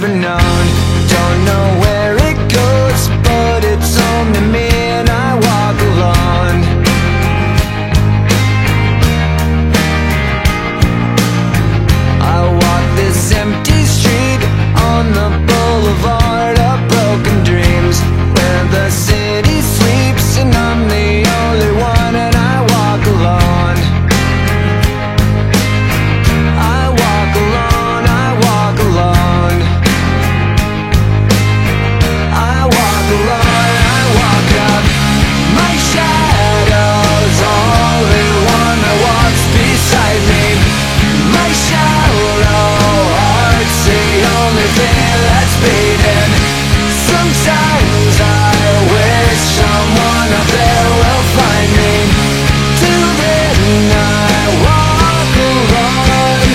never known. Don't know where it goes, but it's home to me, and I walk alone. I walk this empty street on the boulevard of broken dreams, where the city sleeps and I'm the only one, and I walk alone. I walk alone, I walk alone. I walk alone, I walk up. My shadow's only one that walks beside me. My shallow heart's the only thing that's beating. Sometimes I wish someone up there will find me. Till then I walk alone.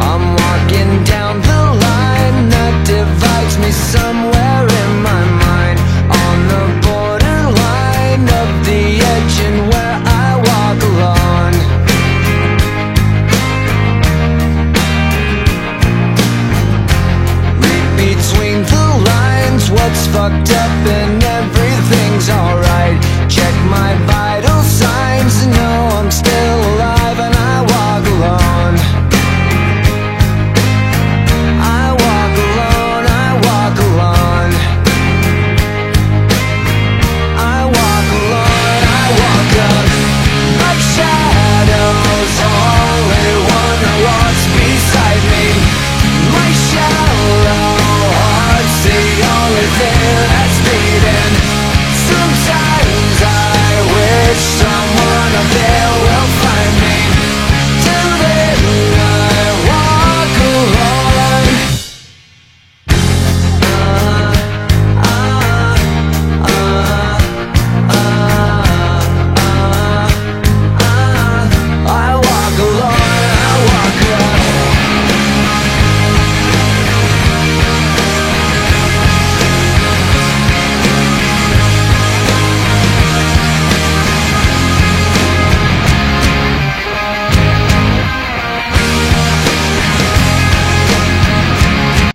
I'm walking down the line that divides me somewhere in my mind, on the borderline of the edge and where I walk alone. Read between the lines what's fucked up and